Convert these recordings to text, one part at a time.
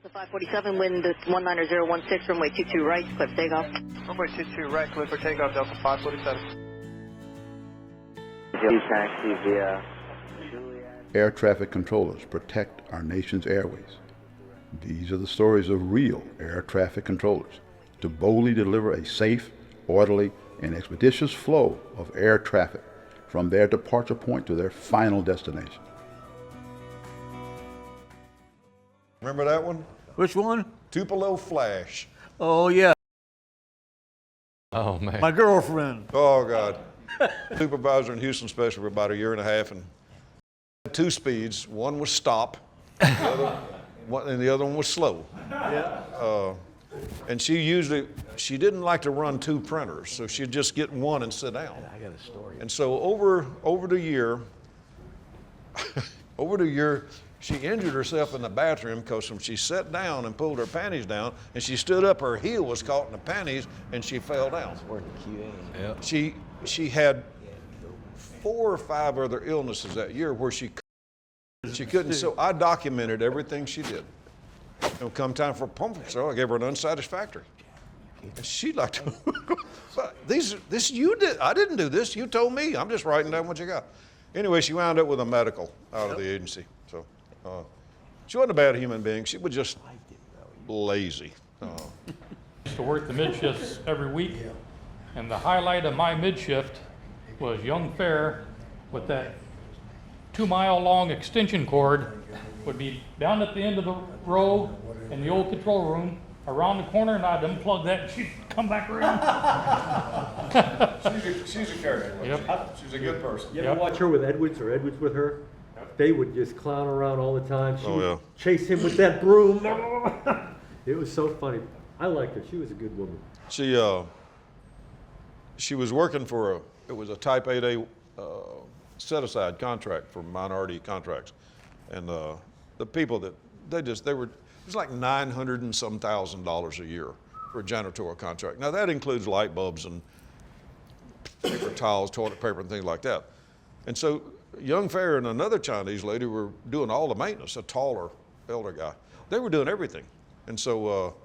Delta 547, wind 19016, runway 22 right, clear for takeoff. Runway 22 right, clear for takeoff, Delta 547. Taxi via Air traffic controllers protect our nation's airways. These are the stories of real air traffic controllers to boldly deliver a safe, orderly, and expeditious flow of air traffic from their departure point to their final destination. Remember that one? Which one? Tupelo Flash. Oh, yeah. Oh, man. My girlfriend. Oh, God. Supervisor in Houston Special for about a year and a half, and had two speeds. One was stop, and the other one was slow. Yeah. And she didn't like to run two printers, so she'd just get one and sit down. I got a story. And so over the year, she injured herself in the bathroom because when she sat down and pulled her panties down and she stood up, her heel was caught in the panties and she fell down. Yep. She had 4 or 5 other illnesses that year where she couldn't. So I documented everything she did. And come time for pump, so I gave her an unsatisfactory. And she like to, this you did. I didn't do this. You told me. I'm just writing down what you got. Anyway, she wound up with a medical out of the agency. So she wasn't a bad human being. She was just lazy. Used to work the mid shifts every week, and the highlight of my mid shift was young Fair with that 2-mile-long extension cord would be down at the end of the row in the old control room, around the corner, and I'd unplug that, and she'd come back around. She's a character. Yep. She's a good person. You ever watch her with Edwards or Edwards with her? They would just clown around all the time. She would chase him with that broom. It was so funny. I liked her. She was a good woman. She was working for it was a Type 8A set-aside contract for minority contracts. And the people that it was like $900 and some thousand a year for a janitorial contract. Now that includes light bulbs and paper towels, toilet paper, and things like that. And so young Fair and another Chinese lady were doing all the maintenance, a taller, elder guy. They were doing everything. And so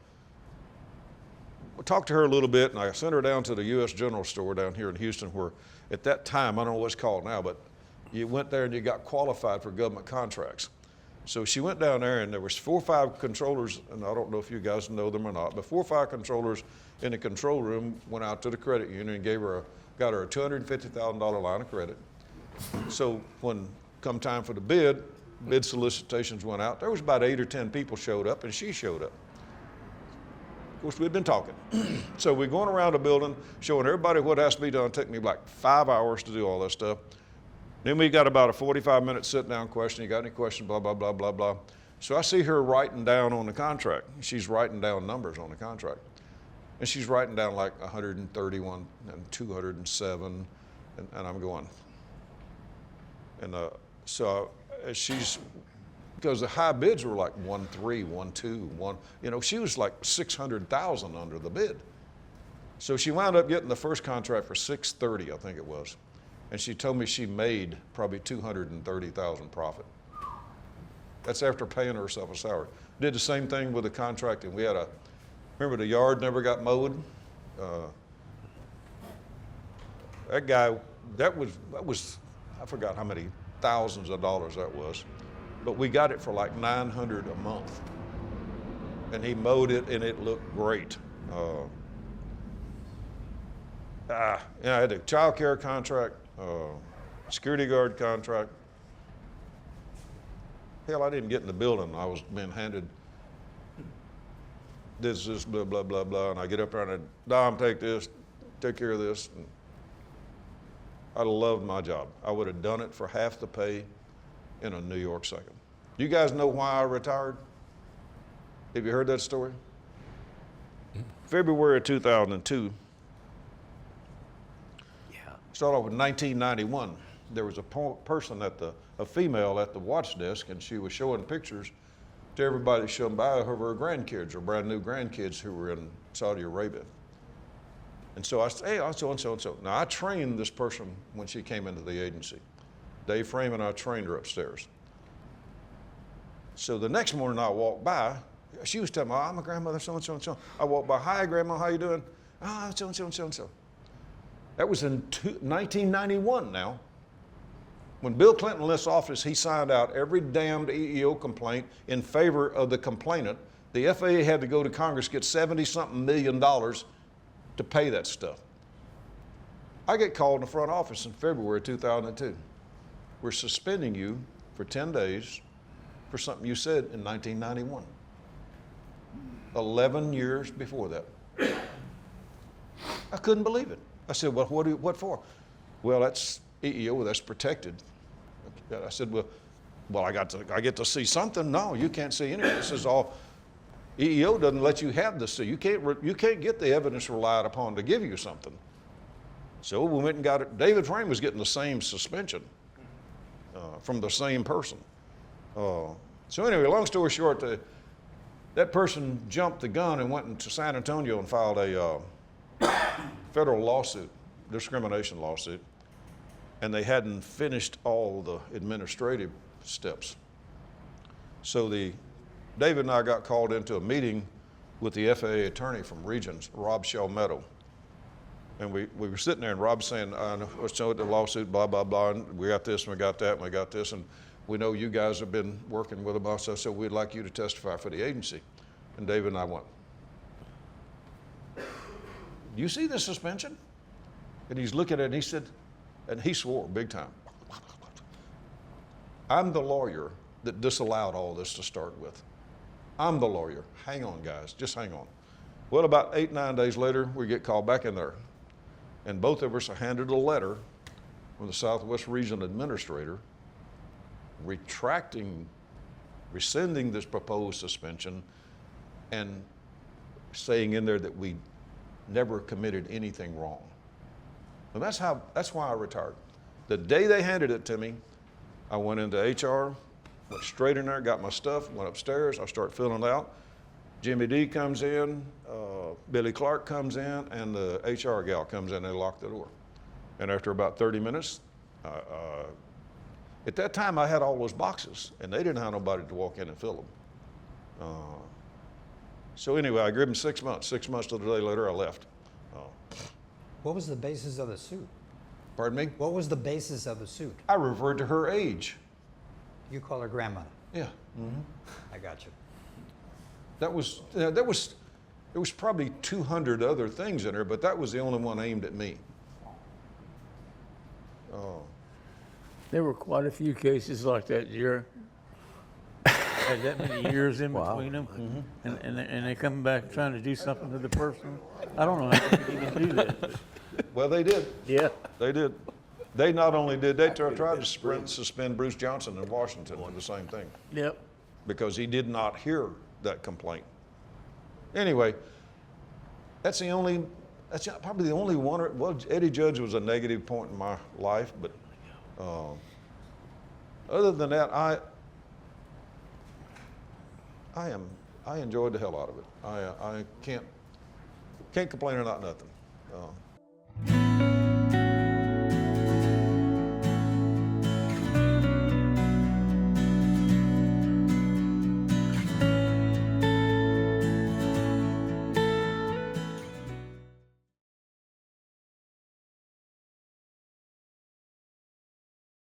I talked to her a little bit, and I sent her down to the U.S. General Store down here in Houston, where at that time, I don't know what it's called now, but you went there and you got qualified for government contracts. So she went down there, and there was 4 or 5 controllers, and I don't know if you guys know them or not, but 4 or 5 controllers in the control room went out to the credit union and got her a $250,000 line of credit. So when come time for the bid solicitations went out. There was about 8 or 10 people showed up, and she showed up. Of course, we'd been talking. So we're going around the building, showing everybody what has to be done. It took me like 5 hours to do all that stuff. Then we got about a 45-minute sit-down question. You got any questions, blah, blah, blah, blah, blah. So I see her writing down on the contract. She's writing down numbers on the contract. And she's writing down like 131 and 207, and I'm going. And so because the high bids were like 1.3, 1.2, she was like 600,000 under the bid. So she wound up getting the first contract for 630, I think it was. And she told me she made probably 230,000 profit. That's after paying herself a salary. Did the same thing with the contract, and we had remember the yard never got mowed? That guy, that was, I forgot how many thousands of dollars that was, but we got it for like $900 a month. And he mowed it, and it looked great. I had a child care contract, security guard contract. Hell, I didn't get in the building. I was being handed this, blah, blah, blah, blah. And I get up there and I, Dom, take this, take care of this. And I loved my job. I would have done it for half the pay in a New York second. You guys know why I retired? Have you heard that story? February of 2002. Start off with 1991. There was a person a female at the watch desk, and she was showing pictures to everybody showing by of her grandkids, her brand new grandkids who were in Saudi Arabia. And so I said, hey, I'm so-and-so and so. Now I trained this person when she came into the agency. Dave Freeman, I trained her upstairs. So the next morning I walked by, she was telling me, oh, my grandmother, so and so and so. I walked by, hi, Grandma, how you doing? Ah, so and so and so and so. That was in 1991 now. When Bill Clinton left office, he signed out every damned EEO complaint in favor of the complainant. The FAA had to go to Congress, get $70-something million to pay that stuff. I get called in the front office in February 2002. We're suspending you for 10 days for something you said in 1991. 11 years before that. I couldn't believe it. I said, well, what for? Well, that's EEO, that's protected. I said, well, I get to see something. No, you can't see anything. This is all, EEO doesn't let you have the see. You can't get the evidence relied upon to give you something. So we went and got it. David Frame was getting the same suspension from the same person. So anyway, long story short, that person jumped the gun and went into San Antonio and filed a federal lawsuit, discrimination lawsuit, and they hadn't finished all the administrative steps. So David and I got called into a meeting with the FAA attorney from Regions, Rob Shalmetto. And we were sitting there, and Rob's saying, let's show the lawsuit, blah, blah, blah, and we got this, and we got that, and we got this, and we know you guys have been working with us, so we'd like you to testify for the agency. And David and I went, do you see the suspension? And he's looking at it, and he said, and he swore big time, I'm the lawyer that disallowed all this to start with. I'm the lawyer. Hang on, guys, just hang on. Well, about 8, 9 days later, we get called back in there. And both of us are handed a letter from the Southwest Region Administrator rescinding this proposed suspension and saying in there that we never committed anything wrong. And that's why I retired. The day they handed it to me, I went into HR, went straight in there, got my stuff, went upstairs, I started filling it out. Jimmy D comes in, Billy Clark comes in, and the HR gal comes in, they lock the door. And after about 30 minutes, at that time I had all those boxes, and they didn't have nobody to walk in and fill them. So anyway, I gave them 6 months. 6 months to the day later, I left. What was the basis of the suit? Pardon me? What was the basis of the suit? I referred to her age. You call her grandma. Yeah. I got you. There was probably 200 other things in there, but that was the only one aimed at me. There were quite a few cases like that, Jerry. Had that many years in between them, and they come back trying to do something to the person. I don't know how they could even do that. But Well, they did. yeah. They did. They not only did, they tried to suspend Bruce Johnson in Washington for the same thing Yep. because he did not hear that complaint. Anyway, that's probably the only one. Well, Eddie Judge was a negative point in my life, but other than that, I enjoyed the hell out of it. I can't complain about nothing.